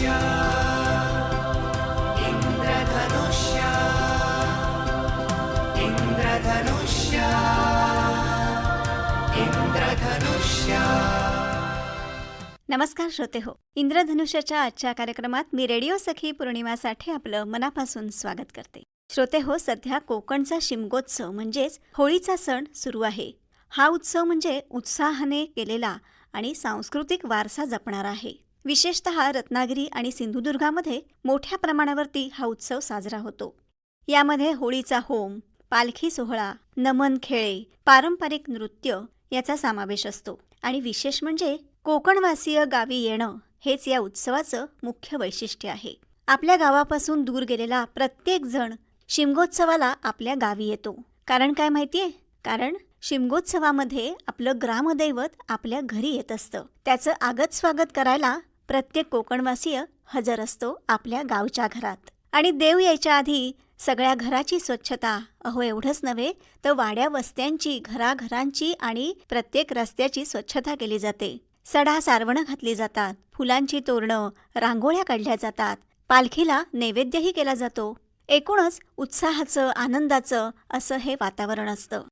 इंद्रधनुष्य इंद्रधनुष्य इंद्रधनुष्य इंद्रधनुष्य। नमस्कार श्रोते हो, इंद्रधनुष्याच्या आजच्या कार्यक्रमात मी रेडिओ सखी पौर्णिमा साठे आपलं मनापासून स्वागत करते. श्रोते हो, सध्या कोकणचा शिमगोत्सव म्हणजेच होळीचा सण सुरू आहे. हा उत्सव म्हणजे उत्साहाने केलेला आणि सांस्कृतिक वारसा जपणारा आहे. विशेषतः रत्नागिरी आणि सिंधुदुर्गामध्ये मोठ्या प्रमाणावरती हा उत्सव साजरा होतो. यामध्ये होळीचा होम, पालखी सोहळा, नमन खेळे, पारंपरिक नृत्य याचा समावेश असतो. आणि विशेष म्हणजे कोकणवासीय गावी येणं हेच या उत्सवाचं मुख्य वैशिष्ट्य आहे. आपल्या गावापासून दूर गेलेला प्रत्येक जण शिमगोत्सवाला आपल्या गावी येतो. कारण काय माहितीये? कारण शिमगोत्सवामध्ये आपलं ग्रामदैवत आपल्या घरी येत असतं. त्याचं आगत स्वागत करायला प्रत्येक कोकणवासीय हजर असतो आपल्या गावच्या घरात. आणि देव यायच्या आधी सगळ्या घराची स्वच्छता, अहो एवढंच नव्हे तर वाड्या वस्त्यांची, घराघरांची आणि प्रत्येक रस्त्याची स्वच्छता केली जाते. सडा सारवणं घातली जातात, फुलांची तोरणं, रांगोळ्या काढल्या जातात, पालखीला नैवेद्यही केला जातो. एकूणच उत्साहाचं, आनंदाचं असं हे वातावरण असतं.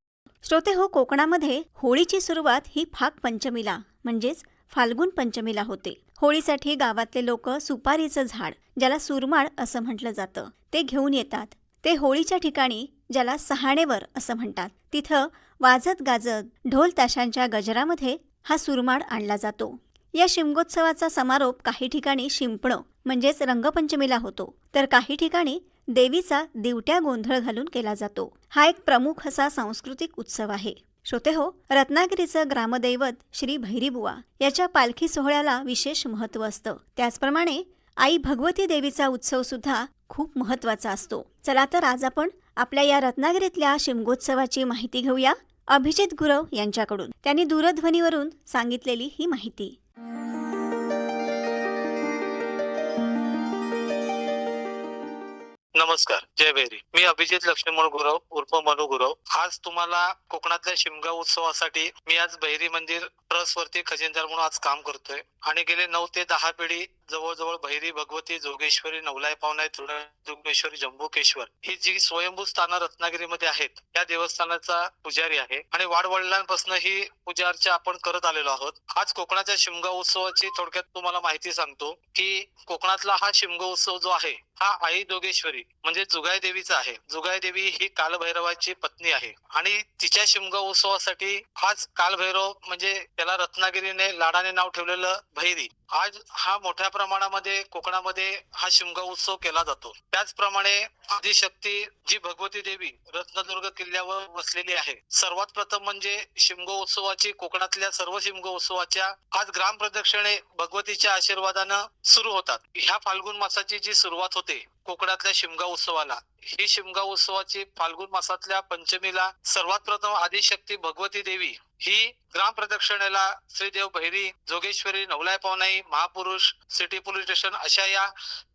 श्रोते हो, कोकणामध्ये होळीची सुरुवात ही फाग पंचमीला म्हणजेच फाल्गुन पंचमीला होते. होळीसाठी गावातले लोक सुपारीचं झाड, ज्याला सुरमाळ असं म्हटलं जातं, ते घेऊन येतात. ते होळीच्या ठिकाणी, ज्याला सहाणेवर असं म्हणतात, तिथं वाजत गाजत ढोल ताशांच्या गजरामध्ये हा सुरमाळ आणला जातो. या शिमगोत्सवाचा समारोप काही ठिकाणी शिंपणं म्हणजेच रंगपंचमीला होतो, तर काही ठिकाणी देवीचा दिवट्या गोंधळ घालून केला जातो. हा एक प्रमुख असा सांस्कृतिक उत्सव आहे. श्रोते हो, रत्नागिरीचं ग्रामदैवत श्री भैरीबुवा याच्या पालखी सोहळ्याला विशेष महत्त्व असतं. त्याचप्रमाणे आई भगवती देवीचा उत्सव सुद्धा खूप महत्त्वाचा असतो. चला तर आज आपण आपल्या या रत्नागिरीतल्या शिमगोत्सवाची माहिती घेऊया अभिजित गुरव यांच्याकडून. त्यांनी दूरध्वनीवरून सांगितलेली ही माहिती. नमस्कार, जय भैरी. मी अभिजित लक्ष्मण गुरव उर्फ मनु गुरव. आज तुम्हाला कोकणातल्या शिमगा उत्सवासाठी मी आज भैरी मंदिर ट्रस्ट वरती खजिनदार म्हणून आज काम करतोय. आणि गेले 9 ते 10 पिढी जवळजवळ भैरी, भगवती, जोगेश्वरी, नवलाई पावनाई, तृणयोगेश्वरी, जंबुकेश्वर ही जी स्वयंभू स्थानं रत्नागिरीमध्ये आहेत, या देवस्थानाचा पुजारी आहे. आणि वाडवडिलांपासून ही पूजा अर्चा आपण करत आलेलो आहोत. आज कोकणाच्या शिमगा उत्सवाची थोडक्यात तुम्हाला माहिती सांगतो की कोकणातला हा शिमगा उत्सव जो आहे हा आई जोगेश्वरी म्हणजे जुगाई देवीचा आहे. जुगाई देवी ही कालभैरवाची पत्नी आहे आणि तिच्या शिमगा उत्सवासाठी आज कालभैरव म्हणजे त्याला रत्नागिरीने लाडाने नाव ठेवलेलं भैरी, आज हा मोठ्या प्रमाणामध्ये कोकणामध्ये हा शिमगा उत्सव केला जातो. त्याचप्रमाणे आदिशक्ती जी भगवती देवी रत्नदुर्ग किल्ल्यावर वसलेली आहे. सर्वात प्रथम म्हणजे शिमगा उत्सवाची कोकणातल्या सर्व शिमगा उत्सवाच्या आज ग्राम प्रदक्षिणे भगवतीच्या आशीर्वादानं सुरू होतात. ह्या फाल्गुन मासाची जी सुरुवात होते कोकणातल्या शिमगा उत्सवाला, ही शिमगा उत्सवाची फाल्गुन मासातल्या पंचमीला सर्वात प्रथम आदिशक्ती भगवती देवी ही ग्राम प्रदक्षिणेला श्रीदेव भैरी, जोगेश्वरी, नवलाई पावनाई, महापुरुष, सिटी पोलीस स्टेशन अशा या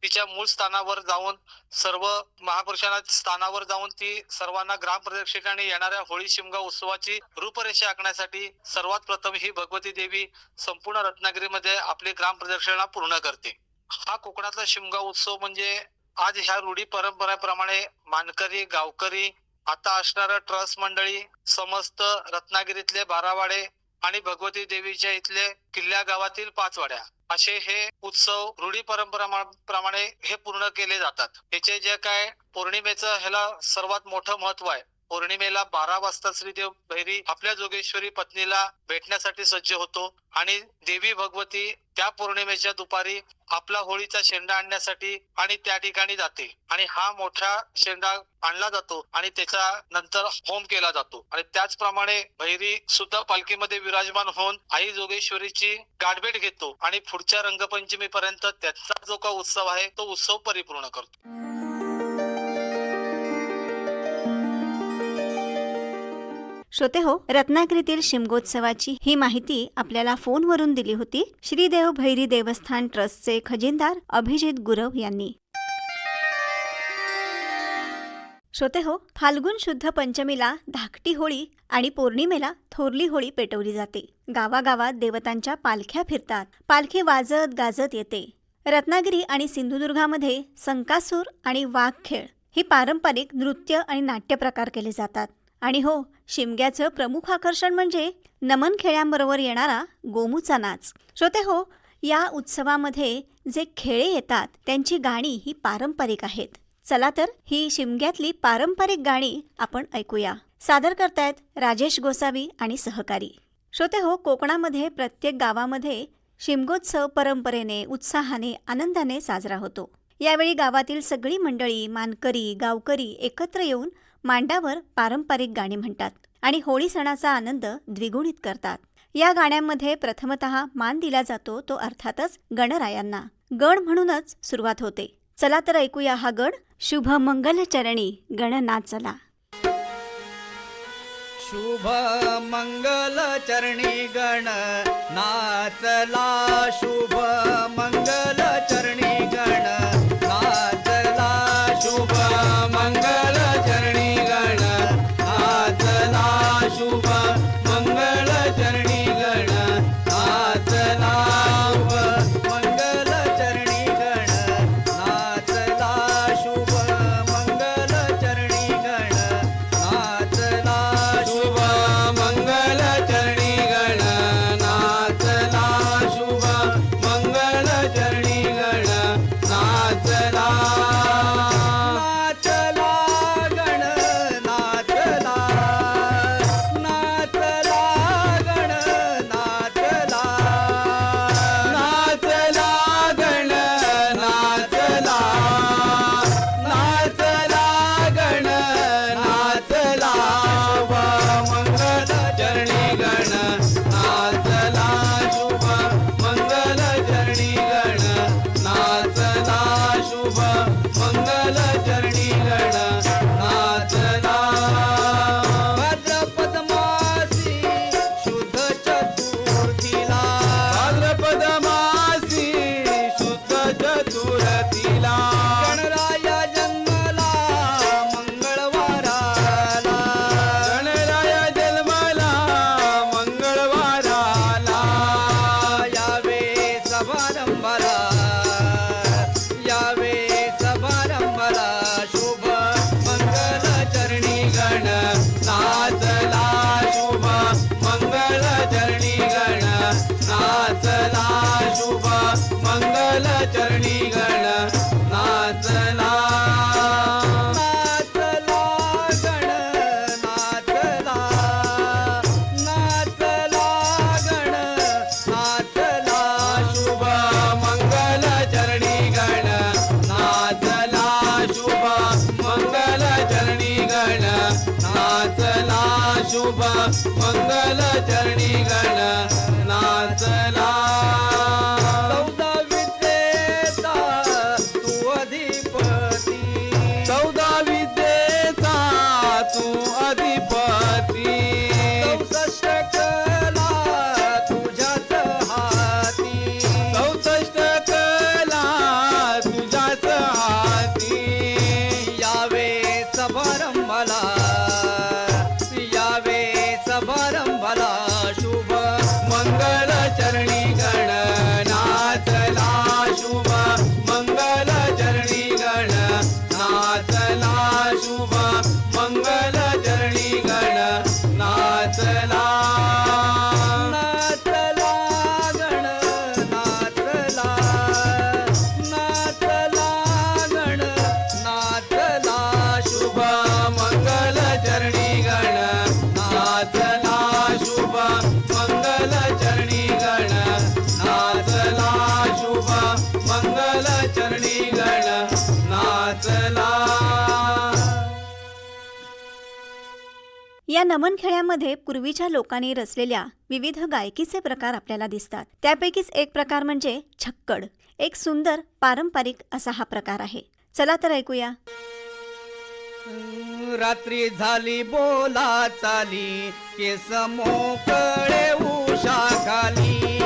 तिच्या मूळ स्थानावर जाऊन सर्व महापुरुषांना स्थानावर जाऊन ती सर्वांना ग्राम प्रदक्षिणेने येणाऱ्या होळी शिमगा उत्सवाची रूपरेषा आखण्यासाठी सर्वात प्रथम ही भगवती देवी संपूर्ण रत्नागिरीमध्ये आपली ग्राम प्रदक्षिणा पूर्ण करते. हा कोकणातला शिमगा उत्सव म्हणजे आज ह्या रूढी परंपरेप्रमाणे मानकरी, गावकरी, आता असणाऱ्या ट्रस्ट मंडळी, समस्त रत्नागिरीतले 12 वाडे आणि भगवती देवीच्या इथले किल्ल्या गावातील 5 वाड्या असे हे उत्सव रूढी परंपराप्रमाणे हे पूर्ण केले जातात. याचे जे काय पौर्णिमेचं ह्याला सर्वात मोठं महत्व आहे. पौर्णिमेला 12 वाजता श्रीदेव भैरी आपल्या जोगेश्वरी पत्नीला भेटण्यासाठी सज्ज होतो आणि देवी भगवती त्या पौर्णिमेच्या दुपारी आपला होळीचा शेंडा आणण्यासाठी आणि त्या ठिकाणी जाते आणि हा मोठा शेंडा आणला जातो आणि त्याचा नंतर होम केला जातो. आणि त्याचप्रमाणे भैरी सुद्धा पालखीमध्ये विराजमान होऊन आई जोगेश्वरीची गाठभेट घेतो आणि पुढच्या रंगपंचमी पर्यंत त्याचा जो का उत्सव आहे तो उत्सव परिपूर्ण करतो. श्रोते हो, रत्नागिरीतील शिमगोत्सवाची ही माहिती आपल्याला फोनवरून दिली होती श्रीदेव भैरी देवस्थान ट्रस्टचे खजिनदार अभिजित गुरव यांनी. श्रोते हो, फाल्गुन शुद्ध पंचमीला धाकटी होळी आणि पौर्णिमेला थोरली होळी पेटवली जाते. गावागावात देवतांच्या पालख्या फिरतात. पालखी वाजत गाजत येते. रत्नागिरी आणि सिंधुदुर्गामध्ये संकासूर आणि वाघ खेळ ही पारंपरिक नृत्य आणि नाट्यप्रकार केले जातात. आणि हो, शिमग्याचं प्रमुख आकर्षण म्हणजे नमन खेळ्यांबरोबर येणारा गोमूचा नाच. श्रोते हो, या उत्सवामध्ये जे खेळे येतात त्यांची गाणी ही पारंपरिक आहेत. चला तर ही शिमग्यातली पारंपरिक गाणी आपण ऐकूया. सादर करतायत राजेश गोसावी आणि सहकारी. श्रोते हो, कोकणामध्ये प्रत्येक गावामध्ये शिमगोत्सव परंपरेने, उत्साहाने, आनंदाने साजरा होतो. यावेळी गावातील सगळी मंडळी, मानकरी, गावकरी एकत्र येऊन मांडावर पारंपरिक गाणी म्हणतात आणि होळी सणाचा आनंद द्विगुणित करतात. या गाण्यांमध्ये प्रथमतः मान दिला जातो तो अर्थातच गणरायांना. गण म्हणूनच सुरुवात होते. चला तर ऐकूया हा गण. शुभ मंगल चरणी गणनाचला. शुभ मंगल चरणी गण नाचला, शुभ मंगल चरणी गण नाचला, शुभ मंगल चरणी गण नाचला, शुभ मंगल चरणी गण नाचला, शुभ मंगल चरणी गण नाचला, शुभ मंगल चरणी गण नाचला, शुभ मंगल चरणी गण नाचला, शुभ मंगल चरणी गण नाचला, नाचला गण नाचला, नाचला गण नाचला, नाचला गण नाचला, नाचला गण नाचला, शुभ मंगल चरणी गण नाचला, शुभ मंगल चरणी गण नाचला, शुभ मंगल चरणी गण नाचला. भाद्रपद मासी शुद्ध चतुर्थीला, भाद्रपद मासी शुद्ध चतुर्थीला गणराया जन्मला मंगळवाराला, गणराया जन्मला मंगळवाराला, यावे समारंभाला, यावे समारंभाला, शुभ मंगल चरणी गण नाचला, शुभ मंगल चरणी गण नाचला, शुभ मंगल चरणी गण नाचला, नाचला गण नाचला, नाचला गण नाचला, शुभ मंगल चरणी गण नाचला, शुभ मंगल चरणी गण नाचला, शुभ मंगल चरणी गण नाचला. चौदा विद्येचा तू अधिपती, चौदा विद्येचा तू अधिपती, 64 कला तुझ्याच हाती, 64 कला तुझ्याच हाती, यावे समारंभाला, यावे समारंभाला, शुभ मंगल चरणी गण नाचला, शुभ मंगल चरणी गण नाचला, शुभ मंगल चरणी गण नाचला, नाचला गण नाचला, नाचला गण नाचला, शुभ मंगल चरणी गण नाचला, शुभ मंगल चरणी गण नाचला, शुभ मंगल चरणी गण नाचला. या नमन खेळ्यामध्ये पूर्वीच्या लोकांनी रचलेल्या विविध गायकीचे प्रकार आपल्याला दिसतात. त्यापैकीच एक प्रकार म्हणजे छक्कड. एक सुंदर पारंपरिक असा हा प्रकार आहे. चला तर ऐकूया. रात्री झाली बोला चाली, केस मोकळे उषा खाली,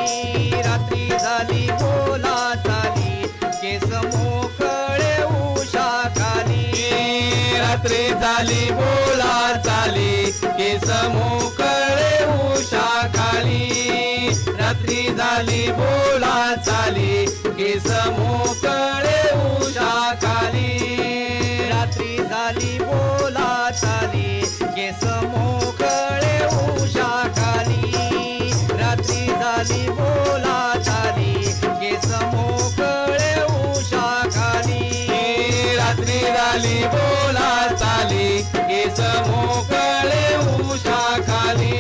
रात्री झाली बोला चाली, केस मोकळे उषा खाली, रात्री झाली बोला चाली, केस मोकळे उषा खाली, रात्री झाली बोला चाली केस मोकळे उषा खाली रात्री झाली बोला चाली केस मोकळे उषा खाली रात्री झाली बोला चाली केस मोकळे उषा खाली रात्री झाली बोला चाली केस मोकळे उषा खाली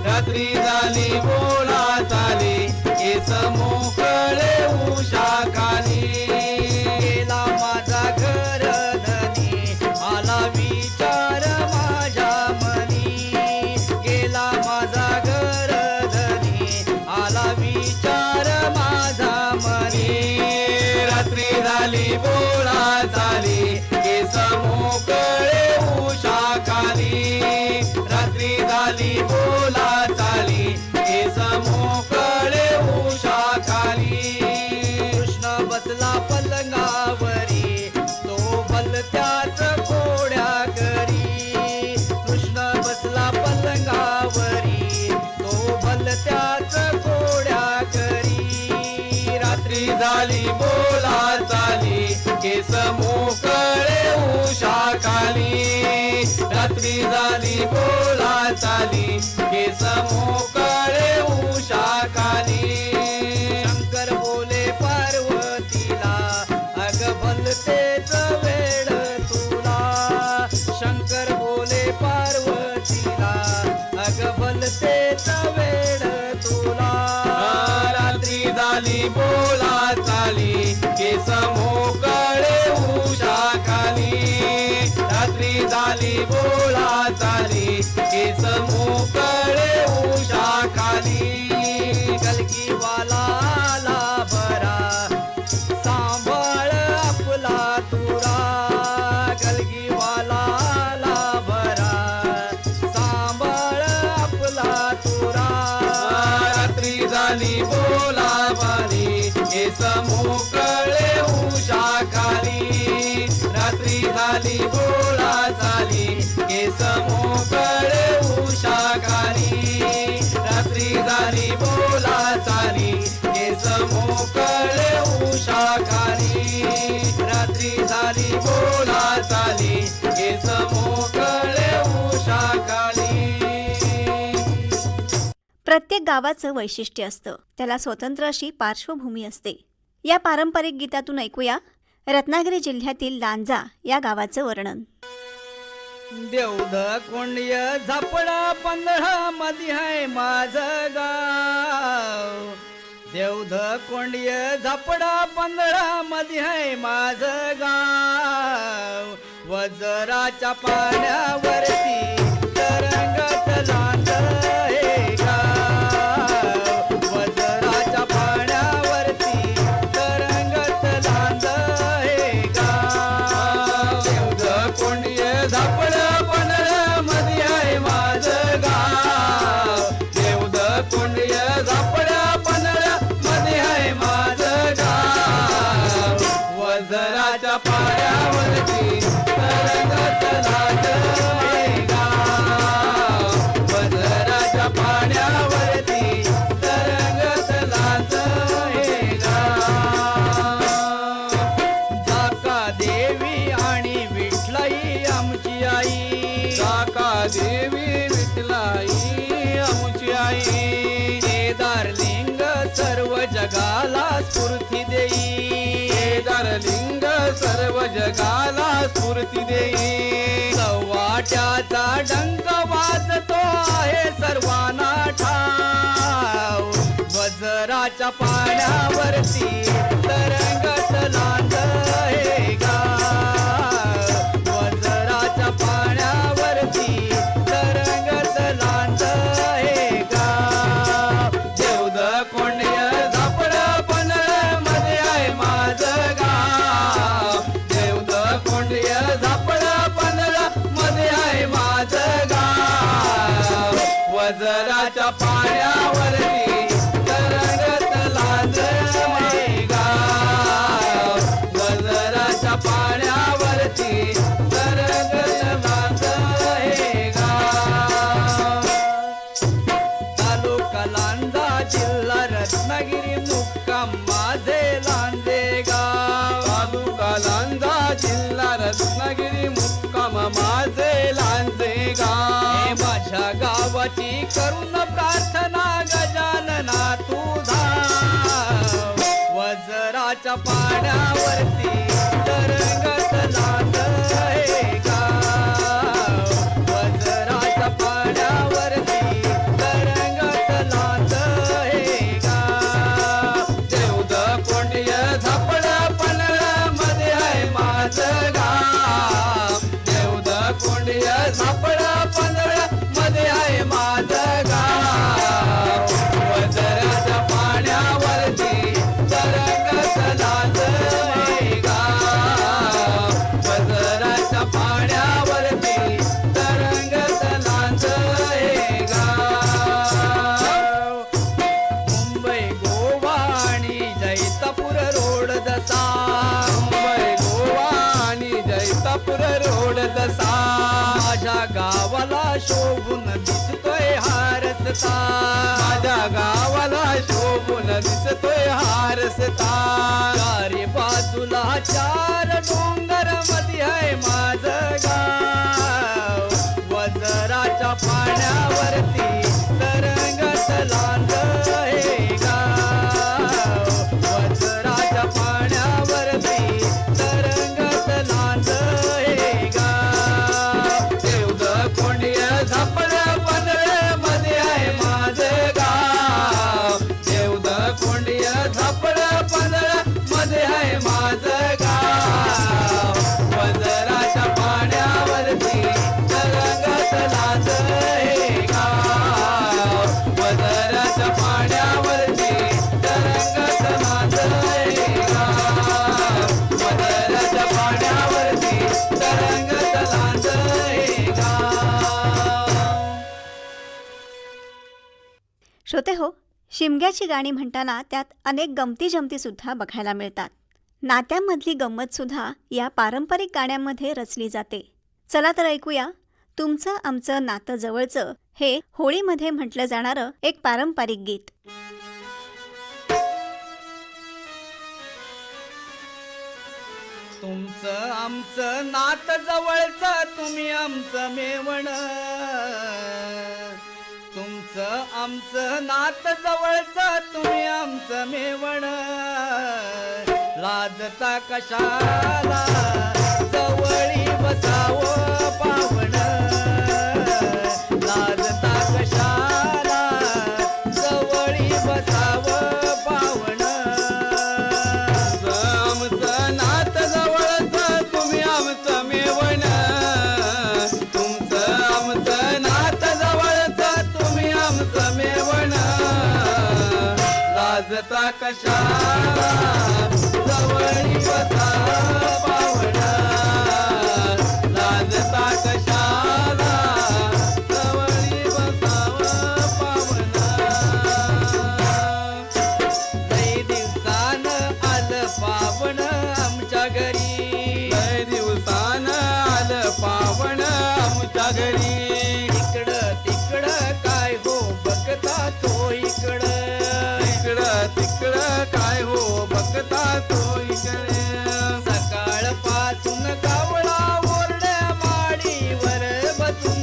रात्री झाली बोला चाली केस मोकळे उषा खाली गेला माझा घर धनी आला विचार माझ्या मनी गेला माझा घर धनी आला विचार माझा मनी रात्री झाली बोला चाली केस मोकळे उषा खाली रात्री झाली बोला चाली केस मोकळे उषा खाली कृष्ण बसला पलंगावरी तो भलत्याच कोड्या करी कृष्ण बसला पलंगावरी तो भलत्याच कोड्या करी रात्री झाली बोला चाली केस मोकळे उषा खाली रात्री झाली बोला चाली केस मोकळे उषा खाली शंकर बोले पार्वतीला अग भलतेच वेळ तुला शंकर बोले पार्वतीला अग भलतेच वेळ तुला रात्री झाली बोला चाली केस मोकळे उषा खाली रात्री झाली बोला चाली केस मोकळे उषा खाली कलकी वाला आला बरा सांभाळ आपला तुरा कलगी वाला आला बरा सांभाळ आपला तुरा रात्री झाली बोला बारी केस मोकळे उषा खाली रात्री झाली बोला चाली केस मोकळे उषा खाली रात्री झाली बोला चाली केस मोकळे उषा खाली रात्री झाली बोला चाली केस मोकळे उषा खाली प्रत्येक गावाचं वैशिष्ट्य असतं, त्याला स्वतंत्र अशी पार्श्वभूमी असते. या पारंपरिक गीतातून ऐकूया रत्नागिरी जिल्ह्यातील लांजा या गावाचं वर्णन. देवध कोंड्य झापडा पंधरा मध्ये आहे माझं गाव देवध कोंड्य झापडा पंधरा मध्ये आहे माझं गाव वजराच्या पाण्यावरती तरंगत लांज हे गाव वजराच्या पाण्यावरती तरंगत लांज हे गाव देवध कोंड्य झापडा पंधरा मध्ये आहे माझं गाव देवध कोंड्य झापडा पंधरा मध्ये आहे माझं गाव वजराच्या पाण्यावरती तरंगत लांज हे गाव वजराच्या पाण्यावरती तरंगत लांज हे गाव जाका देवी आणि विठलाई आमची आई जाका देवी विठलाई आमची आई केदारलिंग सर्व जगाला स्फूर्ती देई केदारलिंग सर्व जगाला स्फूर्ती देई सव्वाट्याचा डंक वाजतो आहे सर्वांना ठाव वजराच्या पाण्यावरती तरंगत लांज हे गाव वजराच्या पाण्यावरती तरंगत लांज हे गाव देवध कोंड्य झापडा पंधरा मध्ये आहे माझं गाव देवध कोंड्य झापडा पंधरा मध्ये आहे माझं गाव वजराच्या पाण्यावरती तरंगत लांज हे गाव वजराच्या पाण्यावरती तरंगत लांज हे गाव तालुका लांजा जिल्हा सुखाची करून प्रार्थना गजानना तुझा वज्राच्या पाण्यावरती तरंगत लाट हे गाव वज्राच्या पाण्यावरती तरंगत लाट हे गाव देवद कोंडिय झापड पनळमध्ये आहे माझं गाव देवद कोंडिय झापड पनळमध्ये आहे माझं गाव वज्राच्या पाण्यावरती तरंगत लाट हे गाव वज्राच्या पाण्यावरती तरंगत लाट हे गाव मुंबई गोवा आणि जैतापूर रोड जसा मुंबई गोवा आणि जैतापूर रोड जसा माझ्या गावाला शोभून दिसतोय हा रस्ता माझ्या गावाला शोभून दिसतोय हा रस्ता चारी बाजूला चार डोंगर मध्ये आहे माझं गाव वज्राच्या पाण्यावरती तरंगत लांद हे गाव वज्राच्या पाण्यावरती तरंगत लांद हे गाव देवद कोंडिय झापड पनळमध्ये आहे माझं गाव देवद कोंडिय झापड पनळमध्ये आहे माझं गाव वज्राच्या पाण्यावरती तरंगत लांद हे गाव वज्राच्या पाण्यावरती तरंगत लांद हे गाव वज्राच्या पाण्यावरती तरंगत लांद हे गाव श्रोते हो, शिमग्याची गाणी म्हणताना त्यात अनेक गमती जमती सुद्धा बघायला मिळतात. नात्यामधली गंमत सुद्धा या पारंपरिक गाण्यांमध्ये रचली जाते. चला तर ऐकूया तुमचं आमचं नातं जवळचं हे होळीमध्ये म्हटलं जाणारं एक पारंपरिक गीत. तुमचं आमचं नात जवळचं तुम्ही आमचं मेवण तुमचं आमचं नात जवळचं तुम्ही आमचं मेवण लाजता कशाला जवळी बसावं पावण लाजता कशाला जवळी बसावं पावण आमचं नात जवळचं तुम्ही आमचं मेवण तुमचं आमचं नात जवळचं तुम्ही आमचं मेवण लाजता कशाला जवळी बसा पावण लाजता कशाला जवळी बसावं पावण लई दिवसानं आलं पावण आमच्या घरी लई दिवसानं आलं पावण आमच्या घरी इकडं तिकडं काय हो बघता तो इकडं इकडं तिकडं काय हो बघता तो इकडे सकाळपासून कावळा ओरड्या माडीवर बसून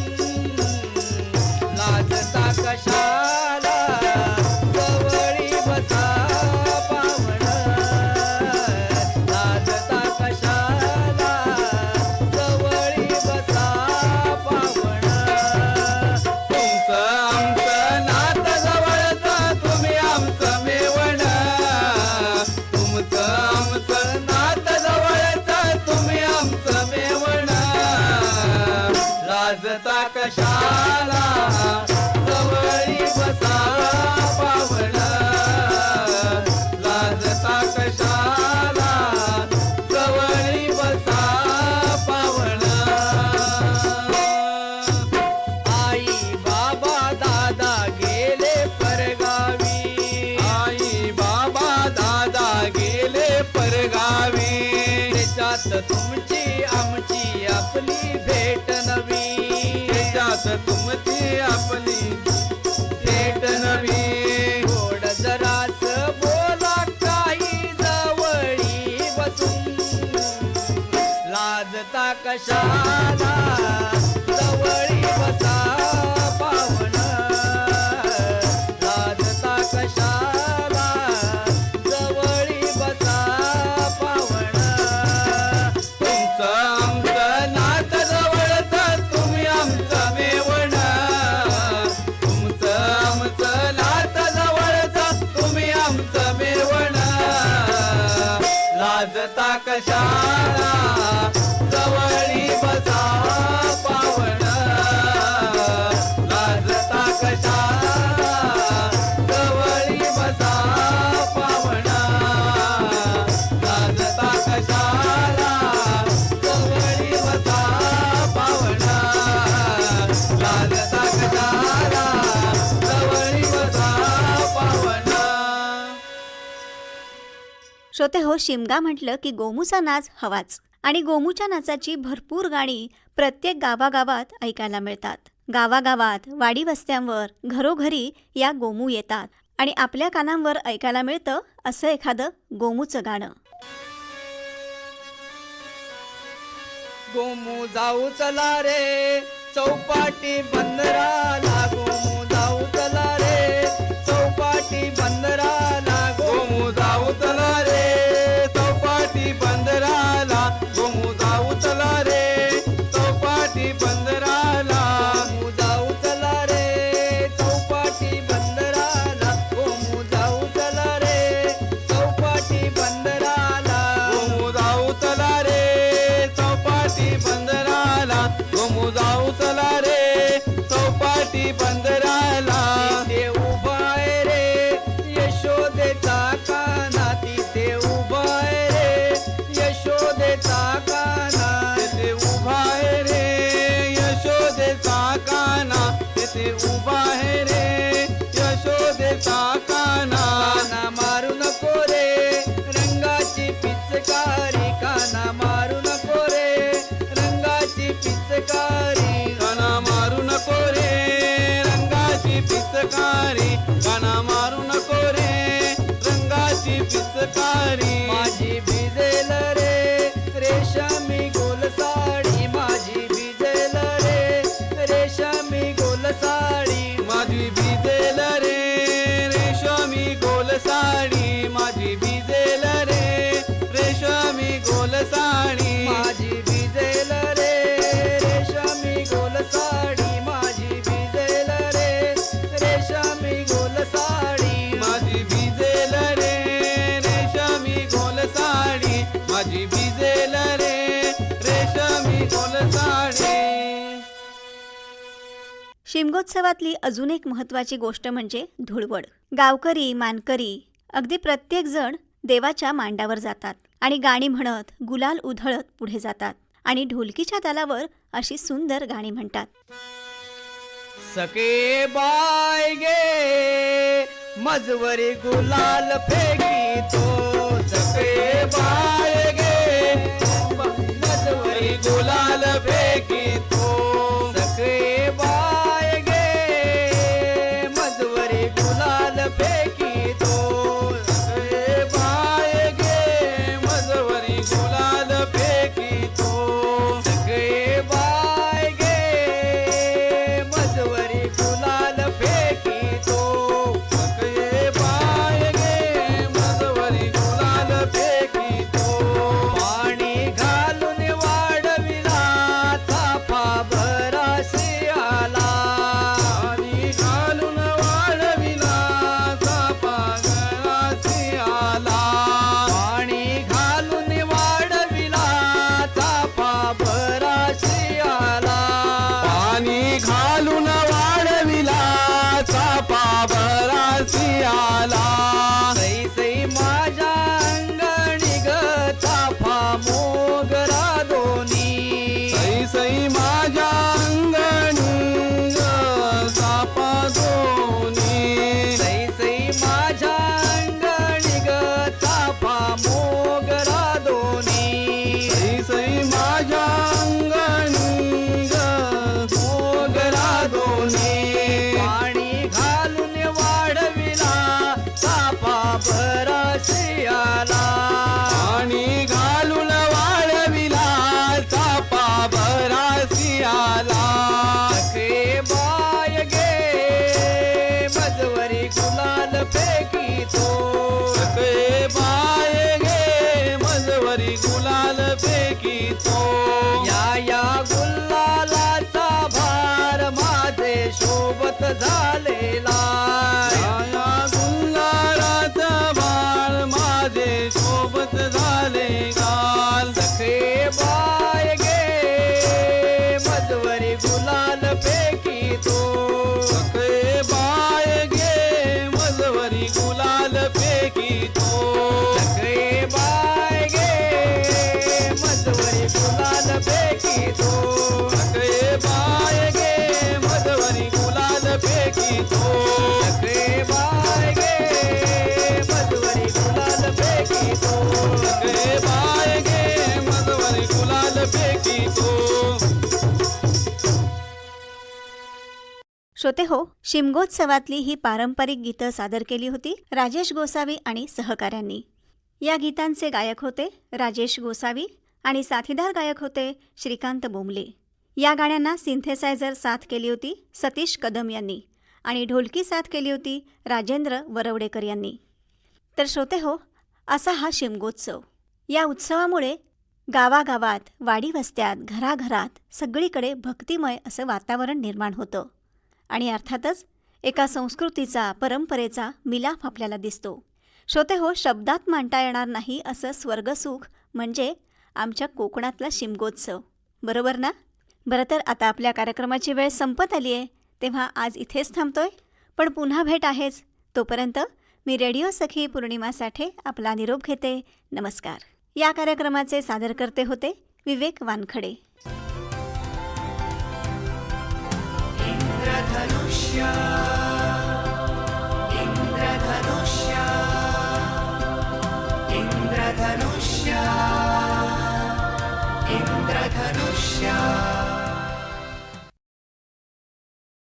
लाजता कशाला जवळी बसा पावण लाजता कशाला जवळी बसा पावण तुमचं आमचं नात जवळचं तुम्ही आमचं मेवण तुमचं आमचं नात जवळचं तुम्ही आमचं मेवण लाजता कशाला जवळी बसा पावण लाजता कशाला जवळी बसा पावण आई बाबा दादा गेले परगावी आई बाबा दादा गेले परगावी त्याच्यात तुमची आमची आपली भेट नवी त्याच्यात तुमची आपली भेट नवी गोड जरास बोला काही जवळी बसून लाजता कशाला जवळी बसा पावण लाजता कशाला जवळी बसा पावन लाजता कशाला जवळी बसा पावन लाजता कशाला जवळी बसा पावन लाजता कशाला जवळी बसा पावन. श्रोते हो, शिमगा म्हटलं की गोमूचा नाच हवाच. आणि गोमूच्या नाचाची भरपूर गाणी प्रत्येक गावागावात ऐकायला मिळतात. गावागावात, वाडी वस्त्यांवर, घरोघरी या गोमू येतात आणि आपल्या कानांवर ऐकायला मिळतं असं एखादं गोमूचं गाणं. गोमू जाऊ चला रे चौपाटी बंदराला गोमू जाऊ चला रे चौपाटी बंदराला गोमू जाऊ चला रे चौपाटी बंदराला गोमू जाऊ चला रे चौपाटी बंदराला गोमू जाऊ चला रे चौपाटी बंदराला गोमू जाऊ चला रे चौपाटी बंदराला गोमू जाऊ चला रे चौपाटी बंदराला गोमू जाऊ चला रे चौपाटी बंदराला. तिथे उभा आहे रे यशोदेचा काना तिथे उभा आहे रे यशोदेचा काना तिथे उभा आहे रे यशोदेचा काना तिथे उभा आहे रे यशोदेचा काना. काना मारू नको रे रंगाची पिचकारी काना मारू नको रे रंगाची पिचकारी काना मारू नको रे रंगाची पिचकारी काना मारू नको रे रंगाची पिचकारी. माझी भिजेल रे रेशमी गोल साडी माझी भिजेल रे रेशमी गोल साडी माझी भिजेल रे रेशमी गोल साडी माझी भिजेल रे रेशमी गोल साडी माझी भिजेल रे रेशमी गोल साडी माझी भिजेल रे रेशमी गोल साडी माझी भिजेल रे रेशमी गोल साडी माझी भिजेल रे रेशमी गोल साडी. शिमगोत्सवातली अजून एक महत्त्वाची गोष्ट म्हणजे धुळवड. गावकरी, मानकरी अगदी प्रत्येकजण देवाच्या मांडावर जातात आणि गाणी म्हणत, गुलाल उधळत पुढे जातात आणि ढोलकीच्या तालावर अशी सुंदर गाणी म्हणतात. सके बाय गे मजवरी गुलाल फेकी तो सके बाय गे मजवरी गुलाल फेकी तो सके बाय गे मजवरी गुलाल फेकी तो सके बाय गे मजवरी गुलाल फेकी तो सके बाय गे मजवरी गुलाल फेकी तो सके बाय गे मजवरी गुलाल फेकी तो. पाणी घालून वाढविला चाफा भराशी आला पाणी घालून वाढविला चाफा भराशी आला पाणी घालून वाढविला चाफा भराशी आला पाणी घालून वाढविला चाफा भराशी आला. सई सई माझ्या अंगणी ग चाफा मोगरा दोन्ही सई सई माझ्या अंगणी ग चाफा दोन्ही सई सई माझ्या अंगणी ग चाफा मोगरा दोन्ही सई सई माझ्या अंगणी ग मोगरा दोन्ही. पाणी घालून वाढविला चाफा भराशी आला पाणी घालून वाढविला चाफा भराशी आला. सखे बाय गे मजवरी गुलाल फेकी तो सखे बाय गे मजवरी गुलाल फेकी तो. या गुलालाचा भार माझे शोभत झालेला या गुलालाचा भार माझे शोभत झाले फेकितो गे बाय गे मधवरी गुलाल फेकितो गे बाय गे मधवरी गुलाल फेकितो गे बाय गे मधवरी गुलाल फेकितो. श्रोते हो, शिमगोत्सवातली ही पारंपरिक गीतं सादर केली होती राजेश गोसावी आणि सहकाऱ्यांनी. या गीतांचे गायक होते राजेश गोसावी आणि साथीदार गायक होते श्रीकांत बोंबले. या गाण्यांना सिंथेसायझर साथ केली होती सतीश कदम यांनी आणि ढोलकी साथ केली होती राजेंद्र वरवडेकर यांनी. तर श्रोते हो, असा हा शिमगोत्सव. या उत्सवामुळे गावागावात, वाडी वस्त्यात, घराघरात सगळीकडे भक्तिमय असं वातावरण निर्माण होतं आणि अर्थातच एका संस्कृतीचा, परंपरेचा मिलाफ आपल्याला दिसतो. श्रोते हो, शब्दात मांडता येणार नाही असं स्वर्गसुख म्हणजे आमच्या कोकणातला शिमगोत्सव, बरोबर ना? बरं, तर आता आपल्या कार्यक्रमाची वेळ संपत आली आहे, तेव्हा आज इथेच थांबतोय. पण पुन्हा भेट आहेच. तोपर्यंत मी रेडिओ सखी पौर्णिमा साठे आपला निरोप घेते. नमस्कार. या कार्यक्रमाचे सादरकर्ते होते विवेक वानखडे. इंद्रधनुष्य इंद्रधनुष्य इंद्रधनुष्य